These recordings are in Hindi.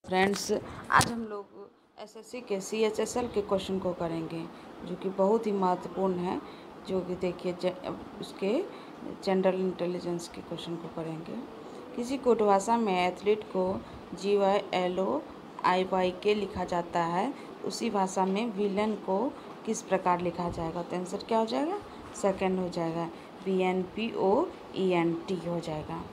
फ्रेंड्स, आज हम लोग एसएससी के सीएचएसएल के क्वेश्चन को करेंगे, जो कि बहुत ही महत्वपूर्ण है। जो कि देखिए उसके जनरल इंटेलिजेंस के क्वेश्चन को करेंगे। किसी कोड भाषा में एथलीट को GYLOIYK लिखा जाता है, उसी भाषा में विलन को किस प्रकार लिखा जाएगा? तो आंसर क्या हो जाएगा? सेकंड हो जाएगा, VNPOENT हो जाएगा।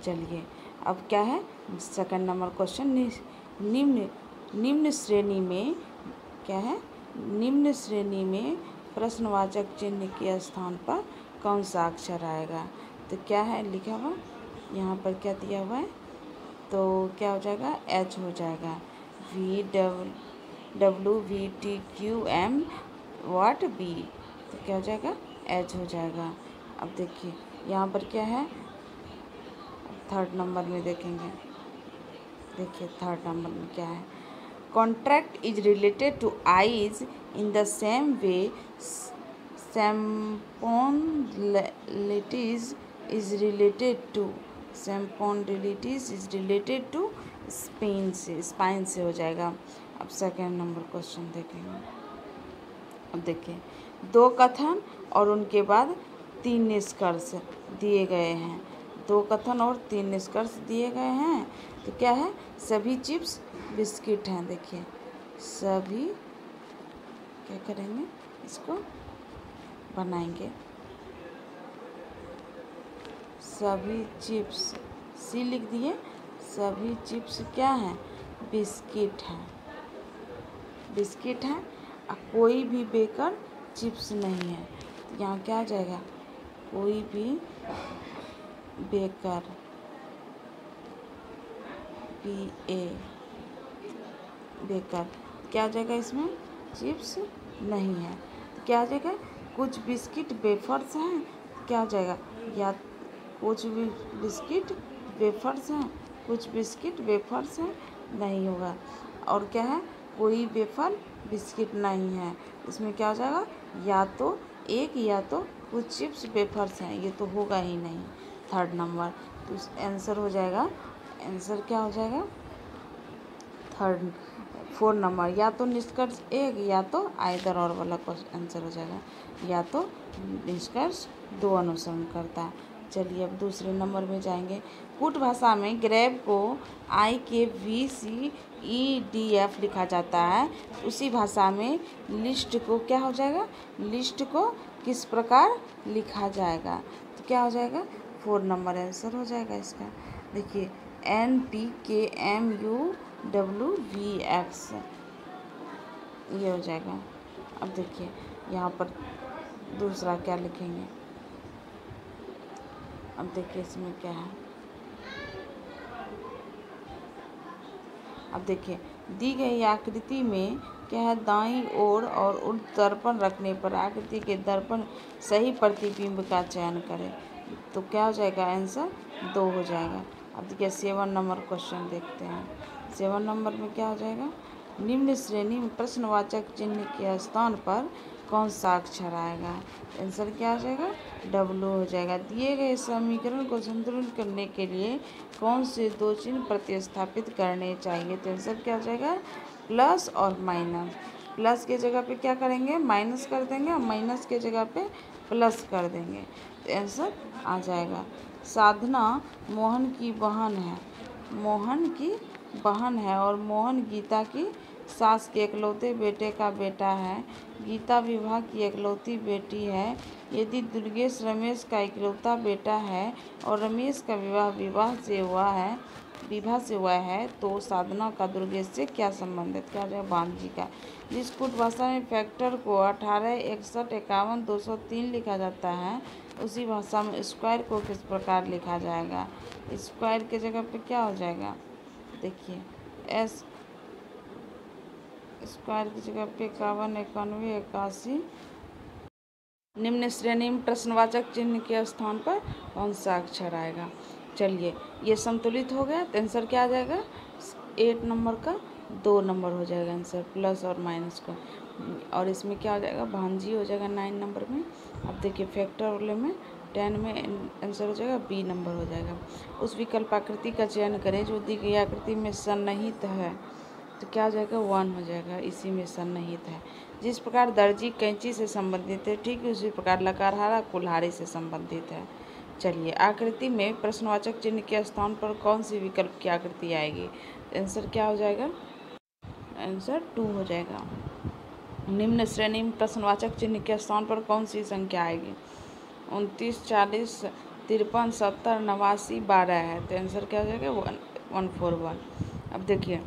चलिए, अब क्या है सेकंड नंबर क्वेश्चन। निम्न श्रेणी में क्या है? निम्न श्रेणी में प्रश्नवाचक चिन्ह के स्थान पर कौन सा अक्षर आएगा? तो क्या है लिखा हुआ यहाँ पर, क्या दिया हुआ है? तो क्या हो जाएगा? H हो जाएगा। VWVTQM व्हाट B, तो क्या हो जाएगा? H हो जाएगा। अब देखिए यहाँ पर क्या है, थर्ड नंबर में देखेंगे। देखिए थर्ड नंबर में क्या है? Cataract is related to eyes in the same way spondylitis is related to spine से हो जाएगा। अब सेकेंड नंबर क्वेश्चन देखेंगे। अब देखिए, दो कथन और उनके बाद 3 निष्कर्ष दिए गए हैं। 2 कथन और 3 निष्कर्ष दिए गए हैं। तो क्या है? सभी चिप्स बिस्किट हैं। देखिए सभी, क्या करेंगे, इसको बनाएंगे। सभी चिप्स, सी लिख दिए। सभी चिप्स क्या हैं? बिस्किट हैं। बिस्किट हैं। कोई भी बेकर चिप्स नहीं है। तो यहाँ क्या आ जाएगा? कोई भी बेकर, BA बेकर, क्या आ जाएगा? इसमें चिप्स नहीं है। तो क्या आ जाएगा? कुछ बिस्किट वेफर्स हैं। क्या आ जाएगा? या कुछ भी बिस्किट वेफर्स हैं, कुछ बिस्किट वेफर्स हैं, नहीं होगा। और क्या है? कोई वेफर बिस्किट नहीं है। इसमें क्या हो जाएगा? या तो एक या तो कुछ चिप्स वेफर्स हैं, ये तो होगा ही नहीं। थर्ड नंबर, तो आंसर हो जाएगा, आंसर क्या हो जाएगा? फोर्थ नंबर, या तो निष्कर्ष 1 या तो आइदर और वाला आंसर हो जाएगा। या तो निष्कर्ष 2 अनुसरण करता है। चलिए अब दूसरे नंबर में जाएंगे। कूट भाषा में ग्रेब को IKVCEDF लिखा जाता है, उसी भाषा में लिस्ट को क्या हो जाएगा? लिस्ट को किस प्रकार लिखा जाएगा? तो क्या हो जाएगा? 4 नंबर आंसर हो जाएगा इसका। देखिए NTKMUWVX, ये हो जाएगा। अब देखिए यहाँ पर दूसरा क्या लिखेंगे। अब देखिए इसमें क्या है। अब देखिए दी गई आकृति में क्या है? दाईं ओर और दर्पण रखने पर आकृति के दर्पण सही प्रतिबिंब का चयन करें। तो क्या हो जाएगा? आंसर 2 हो जाएगा। अब देखिए 7 नंबर क्वेश्चन देखते हैं। 7 नंबर में क्या हो जाएगा? निम्न श्रेणी में प्रश्नवाचक चिन्ह के स्थान पर कौन सा अक्षर आएगा? आंसर क्या हो जाएगा? W हो जाएगा। दिए गए समीकरण को संतुलित करने के लिए कौन से 2 चिन्ह प्रतिस्थापित करने चाहिए? तो आंसर क्या हो जाएगा? प्लस और माइनस। प्लस के जगह पे क्या करेंगे? माइनस कर देंगे, और माइनस के जगह पे प्लस कर देंगे, तो आंसर आ जाएगा। साधना मोहन की बहन है। मोहन की बहन है और मोहन गीता की सास के इकलौते बेटे का बेटा है। गीता विवाह की इकलौती बेटी है। यदि दुर्गेश रमेश का इकलौता बेटा है और रमेश का विवाह विवाह से हुआ है, तो साधना का दुर्गेश से क्या संबंध है? क्या हो जाएगा? भांजी का। जिस कूट भाषा में फैक्टर को 18, 61, 51, 203 लिखा जाता है, उसी भाषा में स्क्वायर को किस प्रकार लिखा जाएगा? स्क्वायर के जगह पे क्या हो जाएगा? देखिए S स्क्वायर की जगह पे 51, 91, 81। निम्न श्रेणी में प्रश्नवाचक चिन्ह के स्थान पर कौन सा अक्षर आएगा? चलिए ये संतुलित हो गया, तो आंसर क्या आ जाएगा? 8 नंबर का 2 नंबर हो जाएगा आंसर, प्लस और माइनस का। और इसमें क्या हो जाएगा? भांजी हो जाएगा 9 नंबर में। अब देखिए फैक्टर वाले में 10 में आंसर हो जाएगा बी नंबर हो जाएगा। उस विकल्प आकृति का चयन करें जो दी गई आकृति में सन्निहित है, तो क्या हो जाएगा 1 हो जाएगा, इसी में सन्निहित है। जिस प्रकार दर्जी कैंची से संबंधित है, ठीक उसी प्रकार लकारहारा कुल्हाड़ी से संबंधित है। चलिए, आकृति में प्रश्नवाचक चिन्ह के स्थान पर कौन सी विकल्प की आकृति आएगी? आंसर क्या हो जाएगा? आंसर 2 हो जाएगा। निम्न श्रेणी में प्रश्नवाचक चिन्ह के स्थान पर कौन सी संख्या आएगी? 29, 40, 53, 70, 89, 12 है, तो आंसर क्या हो जाएगा 141। अब देखिए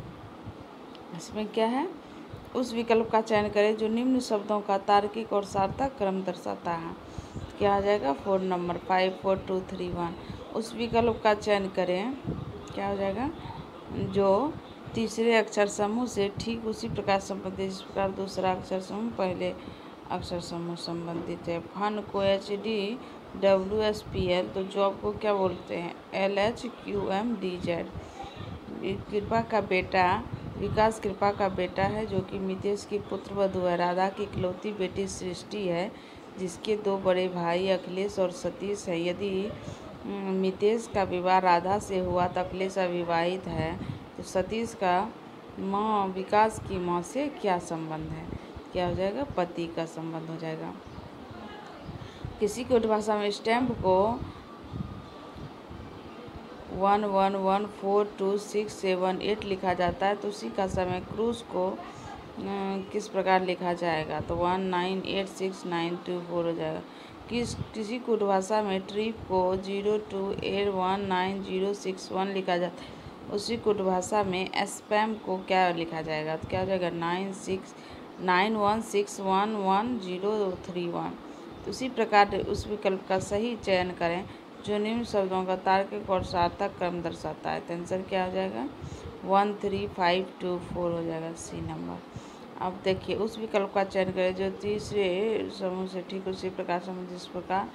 इसमें क्या है, उस विकल्प का चयन करें जो निम्न शब्दों का तार्किक और सार्थक क्रम दर्शाता है। क्या आ जाएगा 4 नंबर 5, 4, 2, 3, 1। उस विकल्प का चयन करें, क्या हो जाएगा, जो तीसरे अक्षर समूह से ठीक उसी प्रकार संबंधित जिस प्रकार दूसरा अक्षर समूह पहले अक्षर समूह संबंधित है। फन को HDWSPL, तो जॉब को क्या बोलते हैं? LHQMDZ। कृपा का बेटा विकास कृपा का बेटा है, जो कि मितेश की पुत्र वधू है। राधा की इकलौती बेटी सृष्टि है, जिसके 2 बड़े भाई अखिलेश और सतीश है। यदि मितेश का विवाह राधा से हुआ तो अखिलेश अविवाहित है, तो सतीश का माँ विकास की माँ से क्या संबंध है? क्या हो जाएगा? पति का संबंध हो जाएगा। किसी कोड भाषा में स्टैम्प को 11142678 लिखा जाता है, तो उसी का समय क्रूज को किस प्रकार लिखा जाएगा? तो 1986924 हो जाएगा। किसी कोड भाषा में ट्रिप को 02819061 लिखा जाता है, उसी कोड भाषा में स्पैम को क्या लिखा जाएगा? तो क्या हो जाएगा 9691611031। तो उसी प्रकार उस विकल्प का सही चयन करें जो निम्न शब्दों का तार्किक और सार्थक क्रम दर्शाता है। तो आंसर क्या हो जाएगा 13524 हो जाएगा, सी नंबर। अब देखिए, उस विकल्प का चयन करें जो तीसरे समूह से ठीक उसी प्रकार संबंधित जिस प्रकार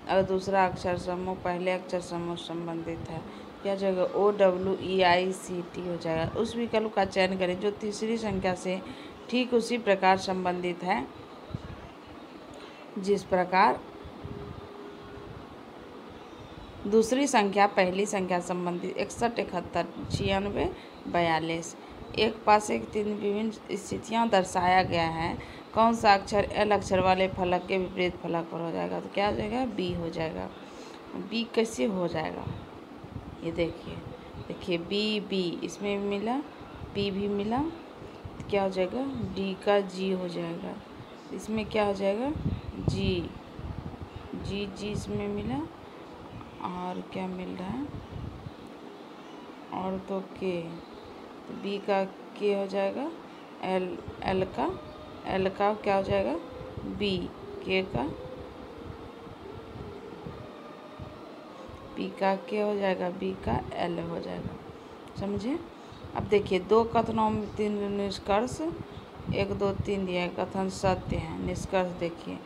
अगर दूसरा अक्षर समूह पहले अक्षर समूह संबंधित है। क्या हो जाएगा OWEICT हो जाएगा। उस विकल्प का चयन करें जो तीसरी संख्या से ठीक उसी प्रकार संबंधित है जिस प्रकार दूसरी संख्या पहली संख्या संबंधित। 61, 71, 96, 42। एक पास एक 3 विभिन्न स्थितियां दर्शाया गया है। कौन सा अक्षर एल अक्षर वाले फलक के विपरीत फलक पर हो जाएगा? तो क्या हो जाएगा बी हो जाएगा। बी कैसे हो जाएगा? ये देखिए बी इसमें भी मिला, बी भी मिला, तो क्या हो जाएगा डी का जी हो जाएगा। इसमें क्या हो जाएगा जी इसमें मिला, और क्या मिल रहा है और तो के, तो बी का के हो जाएगा, एल का क्या हो जाएगा बी, के का बी का के हो जाएगा, बी का एल हो जाएगा। समझे? अब देखिए 2 कथनों में 3 निष्कर्ष, 1 2 3 दिया है। कथन सत्य है। निष्कर्ष देखिए,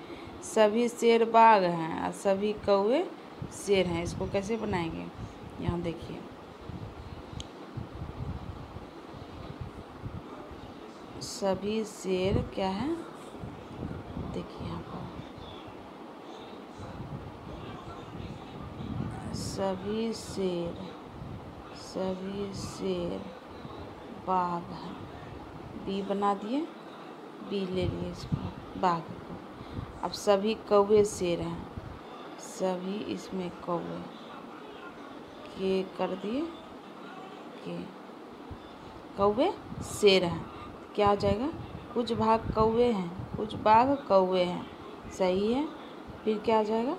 सभी शेर बाघ हैं और सभी कौवे शेर हैं। इसको कैसे बनाएंगे? यहाँ देखिए, सभी शेर क्या है, देखिए यहाँ पर सभी शेर बाघ है। बी बना दिए, बी ले लिए इसको, बाघ को। अब सभी कौवे शेर हैं, सभी इसमें कौवे के कर दिए, के कौवे शेर हैं। क्या हो जाएगा कुछ भाग कौवे हैं, कुछ बाघ कौवे हैं, सही है। फिर क्या हो जाएगा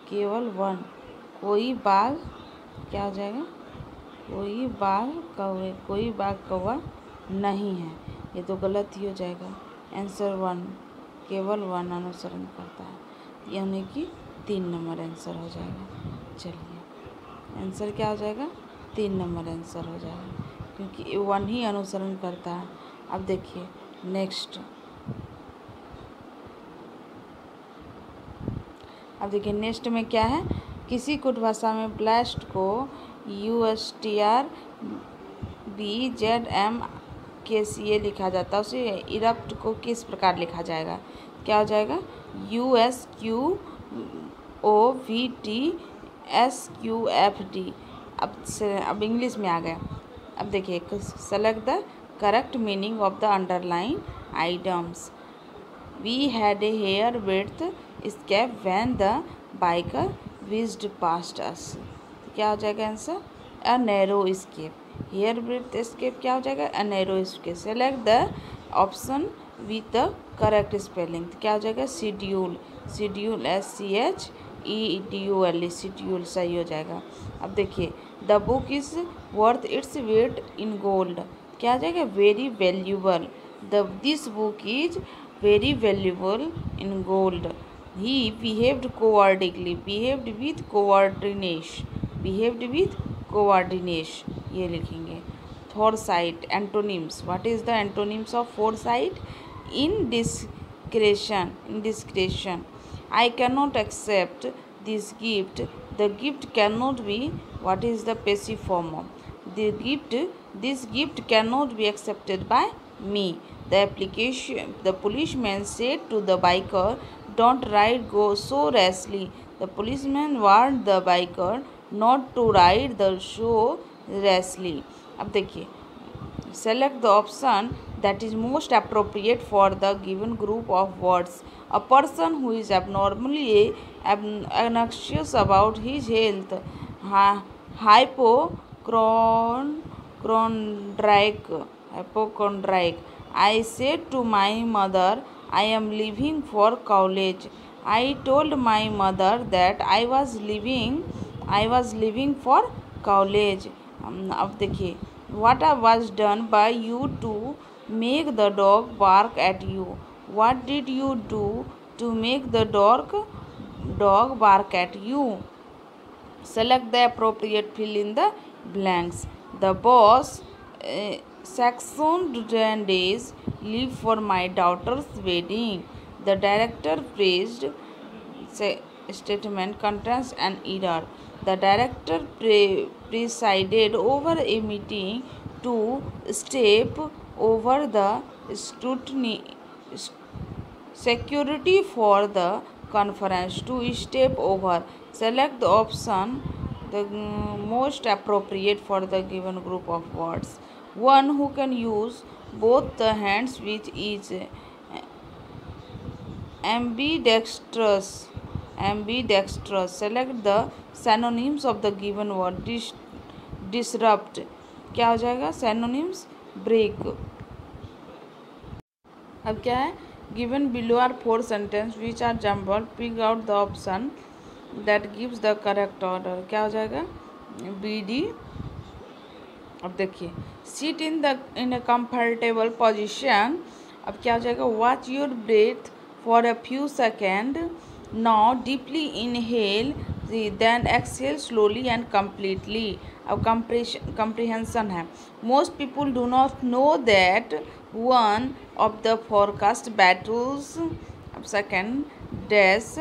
केवल 1, कोई बाघ, क्या हो जाएगा कोई बाघ कौवे, कोई बाघ कौवा नहीं है। ये तो गलत ही हो जाएगा। आंसर 1, केवल 1 अनुसरण करता है, यानी कि 3 नंबर आंसर हो जाएगा। चलिए, आंसर क्या हो जाएगा 3 नंबर आंसर हो जाएगा, क्योंकि 1 ही अनुसरण करता है। अब देखिए नेक्स्ट, में क्या है, किसी कुट भाषा में ब्लास्ट को USTRBZMKCA लिखा जाता है, उसे इरप्ट को किस प्रकार लिखा जाएगा? क्या हो जाएगा USQBZMKCA OVTSQFD। अब इंग्लिश में आ गया। अब देखिए, select the correct meaning of the underline items. We had a hair width escape when the biker whizzed past us। क्या हो जाएगा answer? A narrow escape. Hair width escape क्या हो जाएगा? A narrow escape. Select the option with the correct spelling. क्या हो जाएगा? शेड्यूल। शेड्यूल SCHEDULE, शेड्यूल सही हो जाएगा। अब देखिए, the book is worth its weight in gold. क्या हो जाएगा? Very valuable. This book is very valuable in gold. He behaved cowardly, behaved with coordination, ये लिखेंगे। Foresight, antonyms, what is the antonyms of foresight? Indiscretion, I cannot accept this gift, the gift cannot be, what is the passive form of this gift cannot be accepted by me। The policeman said to the biker, don't ride go so rashly। The policeman warned the biker not to ride the so rashly। अब देखिए, select the option that is most appropriate for the given group of words। A person who is abnormally anxious about his health, hypochondriac। I said to my mother, I am leaving for college। I told my mother that I was leaving for college। अब देखिए, what was done by you to make the dog bark at you? What did you do to make the dog bark at you? Select the appropriate, fill in the blanks। The boss sanctioned 10 days leave for my daughter's wedding। The director praised statement contains an error। The director presided over a meeting to step over the security for the conference। To step over, select the option the most appropriate for the given group of words। One who can use both the hands which is ambidextrous। Select the synonyms of the given word। Disrupt, क्या हो जाएगा? synonyms break। अब क्या है? given below are 4 sentences which are jumbled, pick out the option that gives the correct order। क्या हो जाएगा? BD। अब देखिए, sit in a comfortable position। अब क्या हो जाएगा? watch your breath for a few seconds। now deeply inhale, then exhale slowly and completely। अब comprehension है। most people do not know that one of the forecast battles, second dash,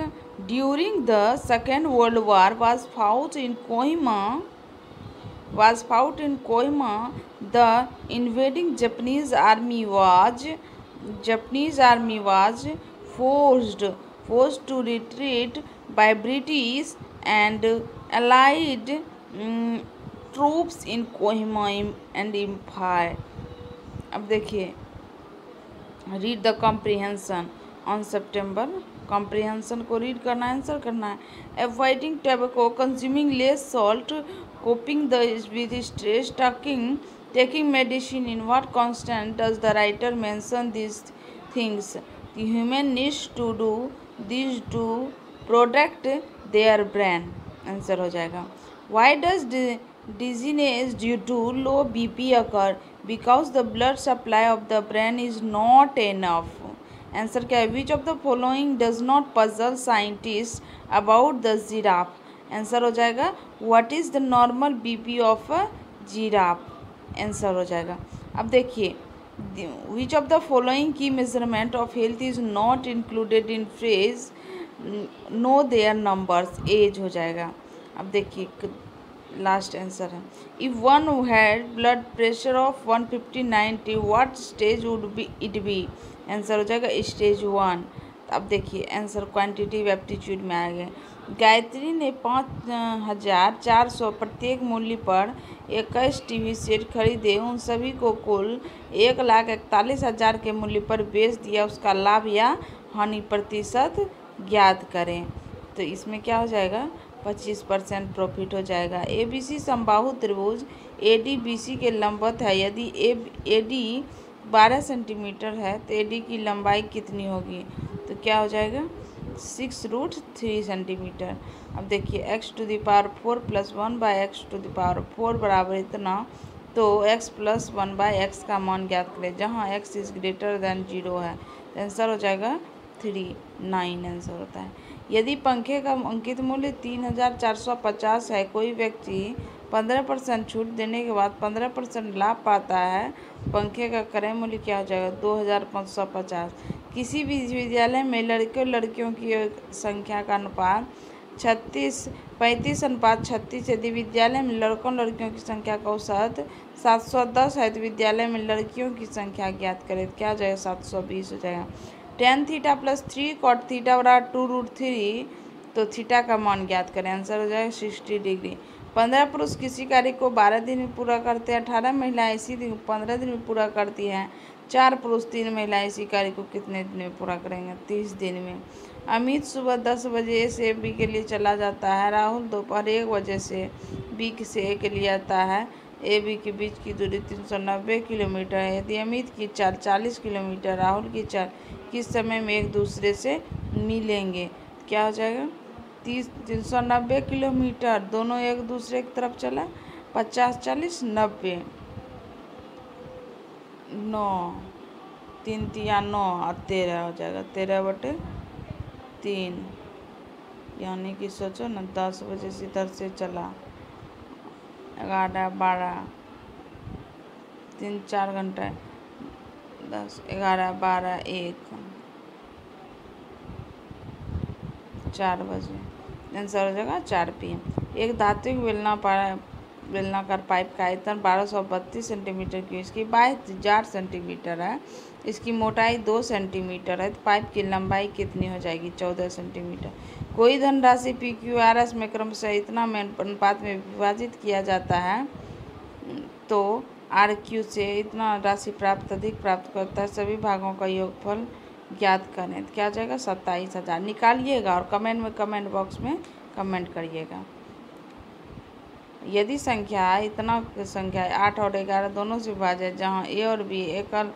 during the Second World War was fought in Kohima। The invading Japanese army was forced to retreat by British and Allied troops in Kohima and Imphal। अब देखिए, read the comprehension on September. Comprehension को रीड करना है, आंसर करना है। Avoiding tobacco, consuming less salt, coping with stress, taking medicine. In what context does the writer mention this things? The human needs to do this to protect their brain. Answer हो जाएगा। Why does dizziness due to low BP occur? Because the blood supply of the brain is not enough। Answer क्या है? Which of the following does not puzzle scientist about the giraffe? Answer हो जाएगा, what is the normal BP of a giraffe? Answer हो जाएगा। अब देखिए, which of the following key measurement of health is not included in phrase know their numbers? Age हो जाएगा। अब देखिए, लास्ट आंसर है। If one had blood pressure of 150/90 what stage would be it be? Answer हो जाएगा स्टेज 1। अब देखिए, आंसर क्वांटिटेटिव एप्टीट्यूड में आ गए। गायत्री ने 5,400 प्रत्येक मूल्य पर 21 टीवी सेट खरीदे। उन सभी को कुल 1,41,000 के मूल्य पर बेच दिया। उसका लाभ या हानि प्रतिशत ज्ञात करें। तो इसमें क्या हो जाएगा, 25% प्रॉफिट हो जाएगा। ABC समबाहु त्रिभुज ADBC के लंबवत है। यदि AD 12 सेंटीमीटर है तो AD की लंबाई कितनी होगी? तो क्या हो जाएगा, 6√3 सेंटीमीटर। अब देखिए x⁴ + 1/x⁴ बराबर इतना, तो x + 1/x का मान ज्ञात करें जहाँ x > 0 है। तो आंसर हो जाएगा 39 आंसर होता है। यदि पंखे का अंकित मूल्य 3,450 है, कोई व्यक्ति 15% छूट देने के बाद 15% लाभ पाता है, पंखे का क्रय मूल्य क्या हो जाएगा, 2,550। किसी भी विद्यालय में लड़के और लड़कियों की संख्या का अनुपात 35:36। यदि विद्यालय में लड़कों और लड़कियों की संख्या का औसत 710 है तो विद्यालय में लड़कियों की संख्या ज्ञात करें। क्या हो जाएगा, 720 हो जाएगा। tan θ + 3 cot θ बराबर 2√3, तो थीटा का मान ज्ञात करें। आंसर हो जाएगा 60 डिग्री। 15 पुरुष किसी कार्य को 12 दिन में पूरा करते हैं। 18 महिलाएं इसी दिन 15 दिन में पूरा करती हैं। 4 पुरुष 3 महिलाएं इसी कार्य को कितने दिन में पूरा करेंगे, 30 दिन में। अमित सुबह 10 बजे से B के लिए चला जाता है। राहुल दोपहर 1 बजे से B से A के लिए आता है। A B के बीच की दूरी 390 किलोमीटर है। यदि अमित की चाल 40 किलोमीटर, राहुल की चाल किस समय में एक दूसरे से मिलेंगे? क्या हो जाएगा, 390 किलोमीटर, दोनों एक दूसरे की तरफ चला, 50 40 90, 9 3 तिया 9 और 13 हो जाएगा, 13/3। यानी कि सोचो ना, 10 बजे से इधर से चला, 11 12 3-4 घंटा, 10 11 12 1 4 बजे। आंसर हो जाएगा 4 PM। एक धात्विक बेलनाकार पाइप का आयतन 1232 सेंटीमीटर की, इसकी 22,000 सेंटीमीटर है, इसकी मोटाई 2 सेंटीमीटर है, तो पाइप की लंबाई कितनी हो जाएगी, 14 सेंटीमीटर। कोई धनराशि PQRS में क्रमशः इतना अनुपात में विभाजित किया जाता है तो RQ से इतना राशि अधिक प्राप्त करता है। सभी भागों का योगफल ज्ञात करें। तो क्या हो जाएगा, 27,000। निकालिएगा और कमेंट बॉक्स में कमेंट करिएगा। यदि संख्या 8 और 11 दोनों से विभाजित, जहां A और B एकल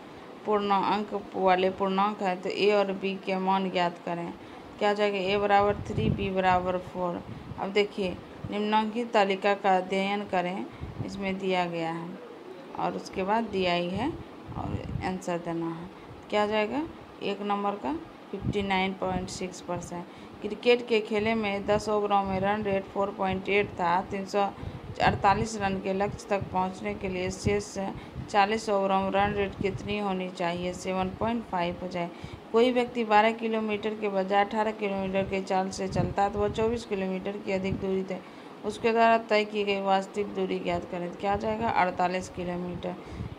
पूर्ण अंक वाले पूर्णांक है, तो A और B के मान ज्ञात करें। क्या हो जाएगा, A = 3 B = 4। अब देखिए निम्नलिखित तालिका का अध्ययन करें, इसमें दिया गया है और उसके बाद DI है और आंसर देना है। क्या हो जाएगा, 1 नंबर का 59.6%। क्रिकेट के खेले में 10 ओवरों में रन रेट 4.8 था। 348 रन के लक्ष्य तक पहुंचने के लिए शेष 40 ओवरों में रन रेट कितनी होनी चाहिए, 7.5 हो जाए। कोई व्यक्ति 12 किलोमीटर के बजाय 18 किलोमीटर की चाल से चलता है तो वह 24 किलोमीटर की अधिक दूरी तय उसके द्वारा तय की गई वास्तविक दूरी ज्ञात करें। क्या हो जाएगा, 48 किलोमीटर।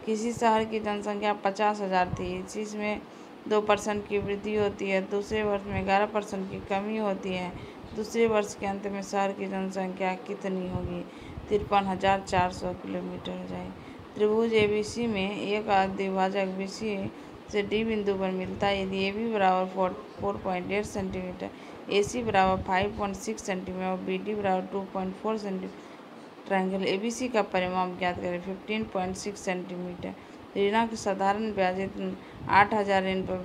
किसी शहर की जनसंख्या 50,000 थी, इसमें 2% की वृद्धि होती है, दूसरे वर्ष में 11% की कमी होती है, दूसरे वर्ष के अंत में शहर की जनसंख्या कितनी होगी, 53,400 किलोमीटर हो जाएगी। त्रिभुज ABC में एक द्विभाजक BC से D बिंदु पर मिलता है। यदि AB = 4.8 सेंटीमीटर, AC = 5.6 सेंटीमीटर और BD = 2.4 सेंटीमीटर, ट्रायंगल ABC का परिमाप ज्ञात करें, 15.6 सेंटीमीटर। ऋण की साधारण ब्याज 8,000 ऋण पर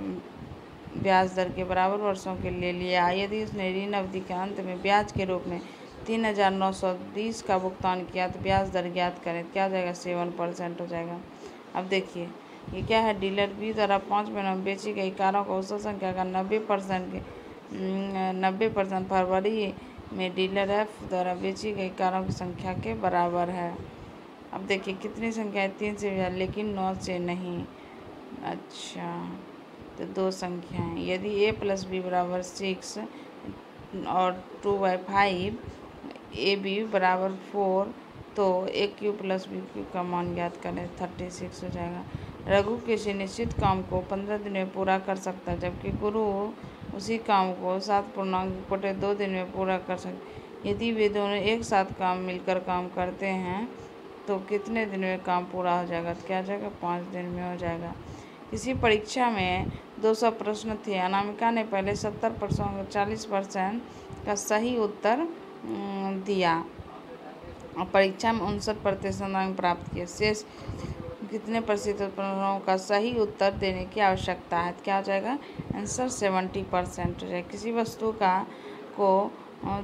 ब्याज दर के बराबर वर्षों के लिए लिया। यदि उसने ऋण अवधि के अंत में ब्याज के रूप में 3,920 का भुगतान किया तो ब्याज दर ज्ञात करें। क्या हो जाएगा, 7% हो जाएगा। अब देखिए ये क्या है, डीलर B द्वारा 5 महीनों में बेची गई कारों को औसत संख्या का 90% फरवरी में डीलर F द्वारा बेची गई कारों की संख्या के बराबर है। अब देखिए कितनी संख्या है, 3 से ज़्यादा लेकिन 9 से नहीं। अच्छा, तो 2 संख्याएं। यदि A + B = 6 और 2/5 AB = 4 तो AQ + BQ का मान ज्ञात करें, 36 हो जाएगा। रघु किसी निश्चित काम को 15 दिन में पूरा कर सकता है, जबकि गुरु उसी काम को 7 पूर्णांक बटे 2 दिन में पूरा कर सकते। यदि वे दोनों एक साथ मिलकर काम करते हैं तो कितने दिन में काम पूरा हो जाएगा? तो क्या हो जाएगा? 5 दिन में हो जाएगा। किसी परीक्षा में 200 प्रश्न थे। अनामिका ने पहले 70 प्रश्नों 40% का सही उत्तर दिया और परीक्षा में 59% अंक प्राप्त किए। शेष कितने प्रतिशत प्रश्नों का सही उत्तर देने की आवश्यकता है? क्या हो जाएगा? आंसर 70% हो जाएगा। किसी वस्तु को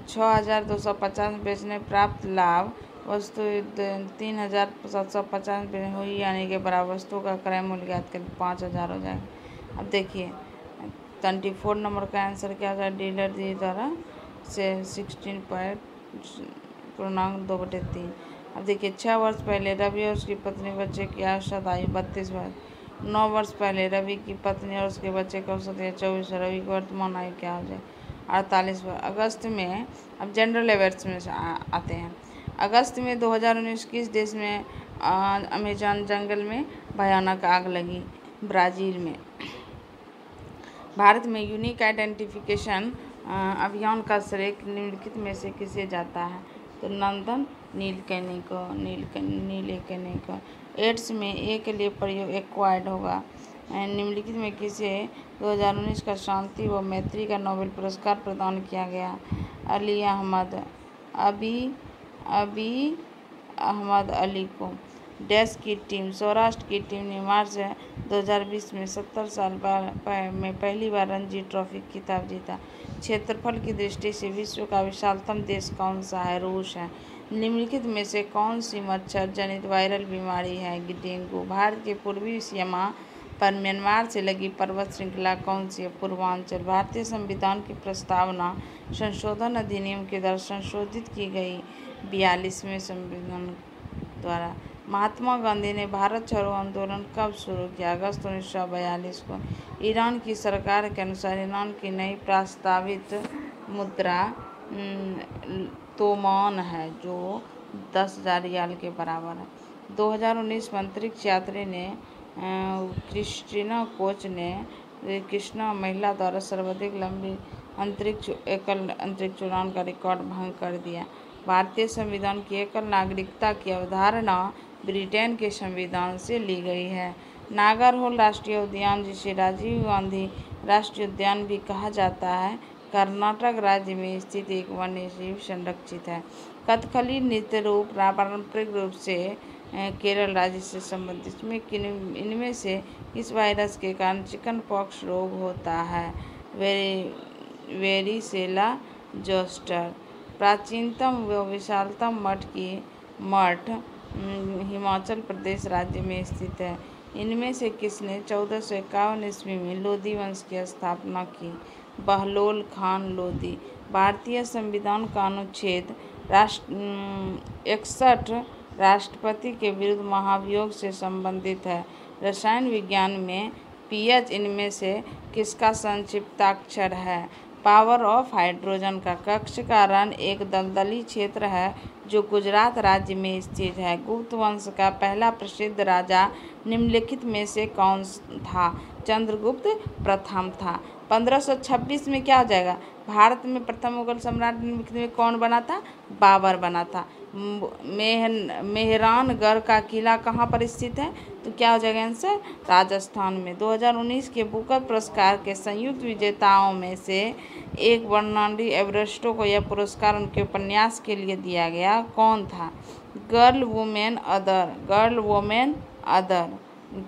6250 बेचने प्राप्त लाभ वस्तु 3750 हुई यानी कि बराबर। वस्तु का क्रय मूल्य ज्ञात करें। 5000 हो जाएगा। अब देखिए 24 नंबर का आंसर क्या हो जाएगा? डीलर जी द्वारा से 16 पूर्णांक 2/3। अब देखिए 6 वर्ष पहले रवि और उसकी पत्नी बच्चे की औसत आयु 32 वर्ष। 9 वर्ष पहले रवि की पत्नी और उसके बच्चे की औसत आयु 24 रवि की वर्तमान आयु क्या हो जाए? 48 वर्ष। अगस्त में, अब जनरल अवेयर्स में आते हैं। अगस्त में 2019 किस देश में अमेज़न जंगल में भयानक आग लगी? ब्राज़ील में। भारत में यूनिक आइडेंटिफिकेशन अभियान का श्रेय निम्नलिखित में से किसे जाता है? तो नंदन नीलकणी को। एड्स में ए के लिए प्रयोग एक्वायर्ड होगा। निम्नलिखित में किसे 2019 का शांति व मैत्री का नोबेल पुरस्कार प्रदान किया गया? अली अहमद अली को। डैश की टीम, सौराष्ट्र की टीम ने मार्च 2020 में 70 साल में पहली बार रणजी ट्रॉफी खिताब जीता। क्षेत्रफल की दृष्टि से विश्व का विशालतम देश कौन सा है? रूस है। निम्नलिखित में से कौन सी मच्छर जनित वायरल बीमारी है? डेंगू। भारत के पूर्वी सीमा पर म्यांमार से लगी पर्वत श्रृंखला कौन सी है? पूर्वांचल। भारतीय संविधान की प्रस्तावना संशोधन अधिनियम के द्वारा संशोधित की गई 42वें संविधान द्वारा। महात्मा गांधी ने भारत छोड़ो आंदोलन कब शुरू किया? अगस्त 1942 को। ईरान की सरकार के अनुसार ईरान की नई प्रस्तावित मुद्रा तोमान है जो 10,000 रियाल के बराबर है। 2019 में अंतरिक्ष यात्री ने क्रिस्टीना कोच ने कृष्णा महिला द्वारा सर्वाधिक लंबी एकल अंतरिक्ष उड़ान का रिकॉर्ड भंग कर दिया। भारतीय संविधान की एकल नागरिकता की अवधारणा ब्रिटेन के संविधान से ली गई है। नागरहोल राष्ट्रीय उद्यान, जिसे राजीव गांधी राष्ट्रीय उद्यान भी कहा जाता है, कर्नाटक राज्य में स्थित एक वन्यजीव संरक्षित है। कथकली नृत्य रूप पारंपरिक रूप से केरल राज्य से संबंधित इनमें से किस वायरस के कारण चिकन पॉक्स रोग होता है? Varicella zoster. प्राचीनतम व विशालतम मठ हिमाचल प्रदेश राज्य में स्थित है। इनमें से किसने 1451 ईस्वी में लोधी वंश की स्थापना की? बहलोल खान लोधी। भारतीय संविधान का अनुच्छेद 61 राष्ट्रपति के विरुद्ध महाभियोग से संबंधित है। रसायन विज्ञान में पीएच इनमें से किसका संक्षिप्ताक्षर है? पावर ऑफ हाइड्रोजन का। कच्छ का रण एक दलदली क्षेत्र है जो गुजरात राज्य में स्थित है। गुप्त वंश का पहला प्रसिद्ध राजा निम्नलिखित में से कौन था? चंद्रगुप्त प्रथम था। 1526 में क्या हो जाएगा? भारत में प्रथम मुगल सम्राट निम्नलिखित में कौन बना था? बाबर बना था। मेहरानगढ़ का किला कहाँ पर स्थित है? तो क्या हो जाएगा आंसर? राजस्थान में। 2019 के बुकर पुरस्कार के संयुक्त विजेताओं में से एक बर्नार्डी एवरेस्टो को यह पुरस्कार उनके उपन्यास के लिए दिया गया। कौन था? गर्ल वुमेन अदर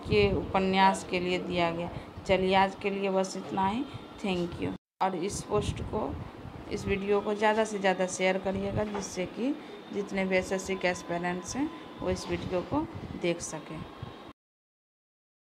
के उपन्यास के लिए दिया गया। चलिए आज के लिए बस इतना ही। Thank you. और इस वीडियो को ज़्यादा से ज़्यादा शेयर करिएगा जिससे कि जितने भी एसएससी के एस्पिरेंट्स हैं वो इस वीडियो को देख सकें।